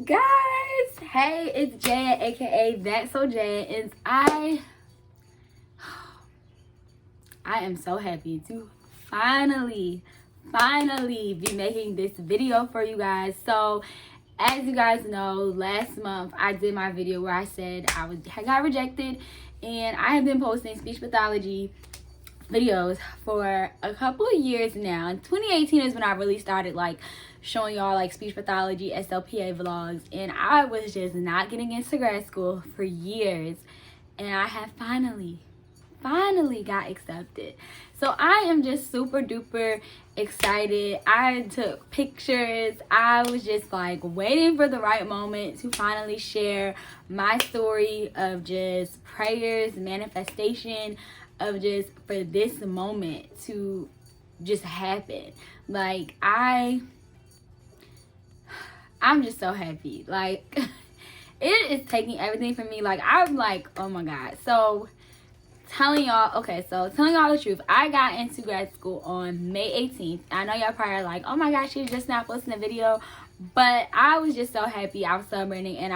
guys, hey, it's Jay, aka That's So Jay, and I am so happy to finally be making this video for you guys. So as you guys know, last month I did my video where I said I got rejected, and I have been posting speech pathology videos for a couple of years now. And 2018 is when I really started like showing y'all like speech pathology SLPA vlogs, and I was just not getting into grad school for years, and I have finally got accepted. So I am just super duper excited. I took pictures. I was just like waiting for the right moment to finally share my story of just prayers, manifestation, of just for this moment to just happen. Like I'm just so happy. Like it is taking everything from me. Like I'm like, oh my god. So telling y'all the truth, I got into grad school on May 18th. I know y'all probably are like, oh my gosh, she's just not posting a video, but I was just so happy. I was celebrating, and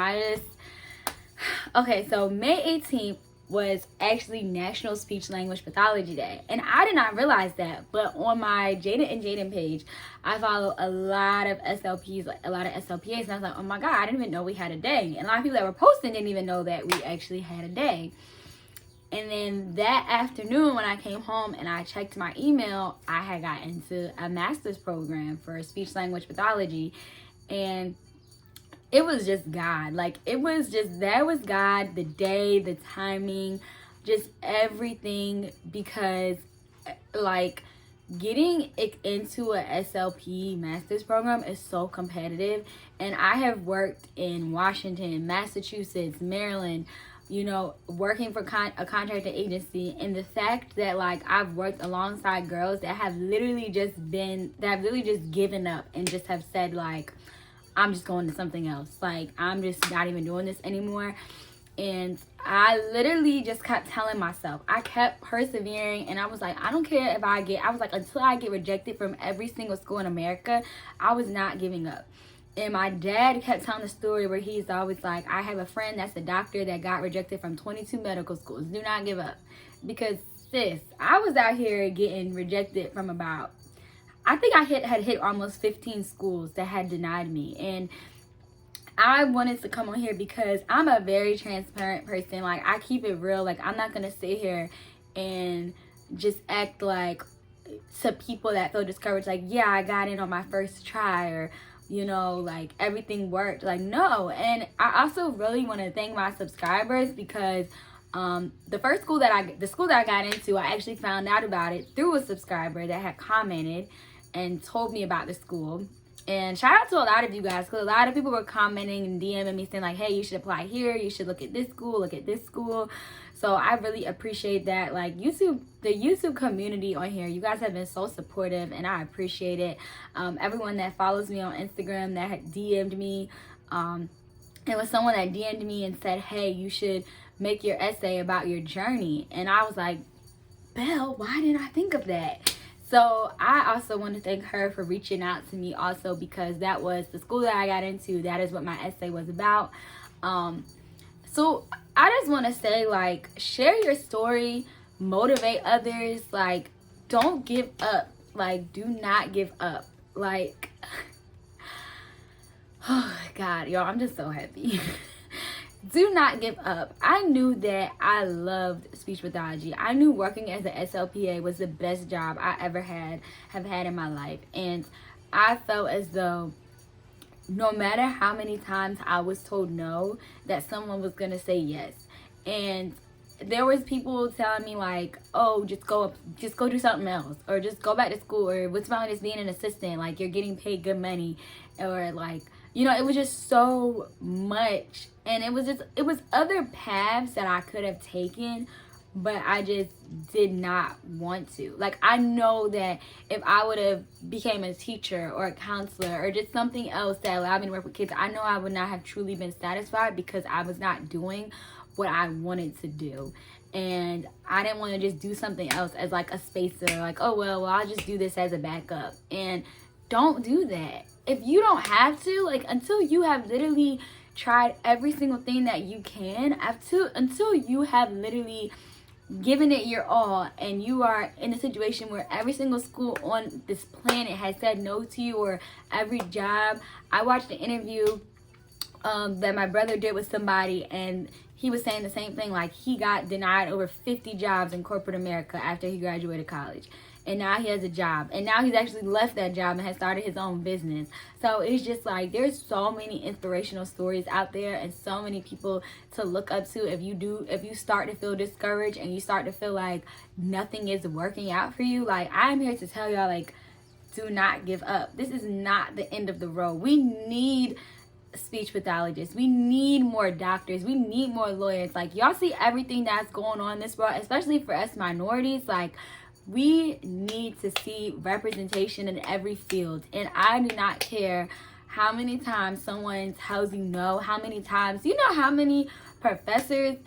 so May 18th was actually National Speech Language Pathology Day, and I did not realize that. But on my Jada and Jaden page, I follow a lot of SLPs, like a lot of SLPAs, and I was like, oh my god, I didn't even know we had a day. And a lot of people that were posting didn't even know that we actually had a day. And then that afternoon when I came home and I checked my email, I had got into a master's program for speech language pathology, and it was just God. Like that was God, the day, the timing, just everything, because like getting into a SLP master's program is so competitive. And I have worked in Washington, Massachusetts, Maryland, you know, working for a contracting agency, and the fact that like I've worked alongside girls that have literally just given up and just have said like, I'm just going to something else. Like I'm just not even doing this anymore. And I literally just kept telling myself, I kept persevering, and I was like, I don't care if until I get rejected from every single school in America, I was not giving up. And my dad kept telling the story where he's always like, I have a friend that's a doctor that got rejected from 22 medical schools. Do not give up. Because sis, I was out here getting rejected from I think I had hit almost 15 schools that had denied me. And I wanted to come on here because I'm a very transparent person. Like I keep it real. Like I'm not going to sit here and just act like to people that feel discouraged, like, yeah, I got in on my first try, or you know, like everything worked. Like no. And I also really want to thank my subscribers, because the school that I got into, I actually found out about it through a subscriber that had commented and told me about the school. And shout out to a lot of you guys, because a lot of people were commenting and DMing me saying like, hey, you should apply here, you should look at this school. So I really appreciate that. Like the YouTube community on here, you guys have been so supportive, and I appreciate it. Everyone that follows me on Instagram that had DM'd me, it was someone that DM'd me and said, hey, you should make your essay about your journey. And I was like, Belle, why didn't I think of that? So I also want to thank her for reaching out to me also, because that was the school that I got into. That is what my essay was about. So I just want to say, like, share your story, motivate others. Like, don't give up. Like, do not give up. Like, oh God, y'all, I'm just so happy. Do not give up. I knew that I loved speech pathology. I knew working as an SLPA was the best job I ever have had in my life. And I felt as though no matter how many times I was told no, that someone was going to say yes. And there was people telling me like, oh, just go do something else, or just go back to school, or what's wrong with just being an assistant? Like, you're getting paid good money, or like, you know, it was just so much. And it was other paths that I could have taken, but I just did not want to. Like, I know that if I would have became a teacher or a counselor or just something else that allowed me to work with kids, I know I would not have truly been satisfied, because I was not doing what I wanted to do. And I didn't want to just do something else as like a spacer, like, oh well I'll just do this as a backup. And don't do that. if you don't have to, like, until you have literally tried every single thing that you can, until you have literally given it your all, and you are in a situation where every single school on this planet has said no to you, or every job. I watched an interview that my brother did with somebody, and he was saying the same thing. Like, he got denied over 50 jobs in corporate America after he graduated college, and now he has a job, and now he's actually left that job and has started his own business. So it's just like, there's so many inspirational stories out there, and so many people to look up to. If you start to feel discouraged and you start to feel like nothing is working out for you, like, I'm here to tell y'all, like, do not give up. This is not the end of the road. We need speech pathologists, we need more doctors, we need more lawyers. Like, y'all see everything that's going on in this world, especially for us minorities. Like, we need to see representation in every field, and I do not care how many times someone tells you no, how many times, you know how many professors,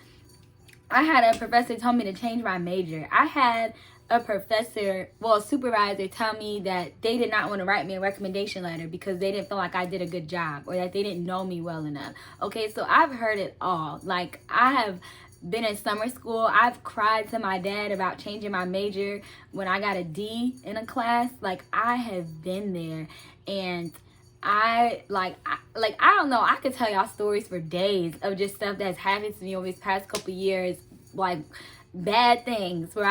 I had a professor tell me to change my major. I had a professor, well, a supervisor, tell me that they did not want to write me a recommendation letter because they didn't feel like I did a good job, or that they didn't know me well enough. Okay, so I've heard it all. Like, I have been in summer school. I've cried to my dad about changing my major when I got a D in a class. Like, I have been there, and I don't know, I could tell y'all stories for days of just stuff that's happened to me over these past couple years, like bad things where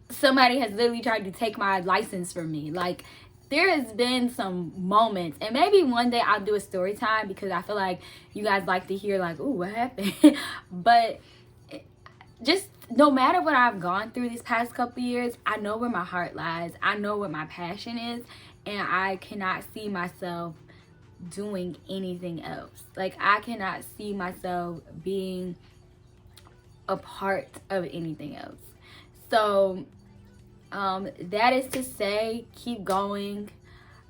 somebody has literally tried to take my license from me. Like, there has been some moments, and maybe one day I'll do a story time, because I feel like you guys like to hear, like, ooh, what happened? But just no matter what I've gone through these past couple years, I know where my heart lies. I know what my passion is, and I cannot see myself doing anything else. Like, I cannot see myself being a part of anything else. So that is to say, keep going.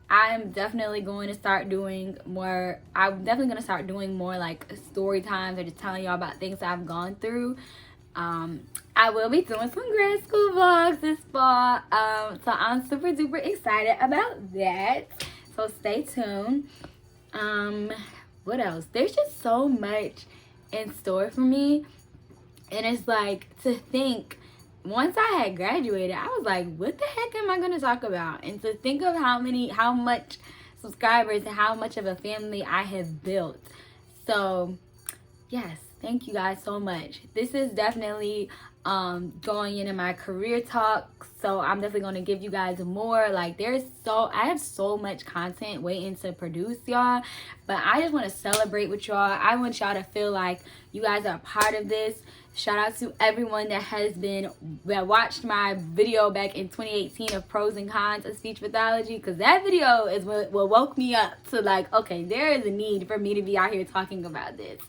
I'm definitely going to start doing more. I'm definitely going to start doing more like story times, or just telling y'all about things I've gone through. I will be doing some grad school vlogs this fall, so I'm super duper excited about that. So stay tuned. What else? There's just so much in store for me, and it's like, to think, once I had graduated, I was like, what the heck am I going to talk about? And to think of how much subscribers and how much of a family I have built. So, yes, thank you guys so much. This is definitely going into my career talk. So I'm definitely going to give you guys more. Like, I have so much content waiting to produce, y'all. But I just want to celebrate with y'all. I want y'all to feel like you guys are a part of this. Shout out to everyone that watched my video back in 2018 of pros and cons of speech pathology, because that video is what woke me up to, like, okay, there is a need for me to be out here talking about this.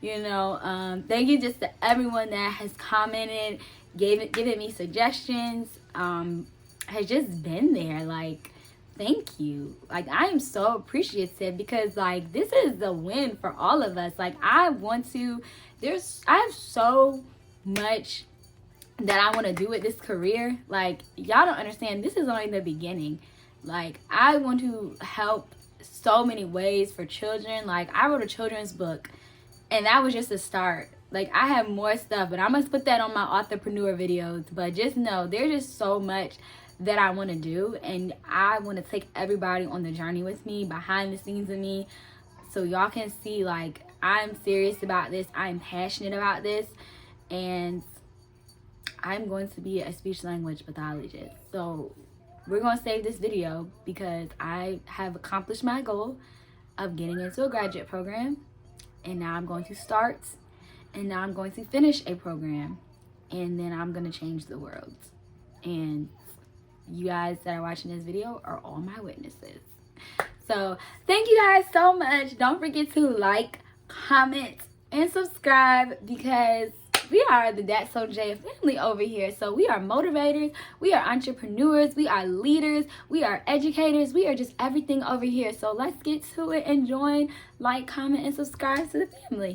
You know, thank you just to everyone that has commented, given me suggestions, has just been there. Like, thank you. Like, I am so appreciative, because like, this is the win for all of us. Like, I have so much that I want to do with this career. Like, y'all don't understand, this is only the beginning. Like, I want to help so many ways for children. Like, I wrote a children's book, and that was just a start. Like, I have more stuff, but I must put that on my authorpreneur videos. But just know, there's just so much that I want to do, and I want to take everybody on the journey with me, behind the scenes of me, so y'all can see, like, I'm serious about this, I'm passionate about this, and I'm going to be a speech language pathologist. So we're going to save this video, because I have accomplished my goal of getting into a graduate program, and now I'm going to start, and now I'm going to finish a program, and then I'm going to change the world. And you guys that are watching this video are all my witnesses. So thank you guys so much. Don't forget to like, comment, and subscribe, because we are the That's So J family over here. So we are motivators, we are entrepreneurs, we are leaders, we are educators, we are just everything over here. So let's get to it and join, like, comment, and subscribe to the family.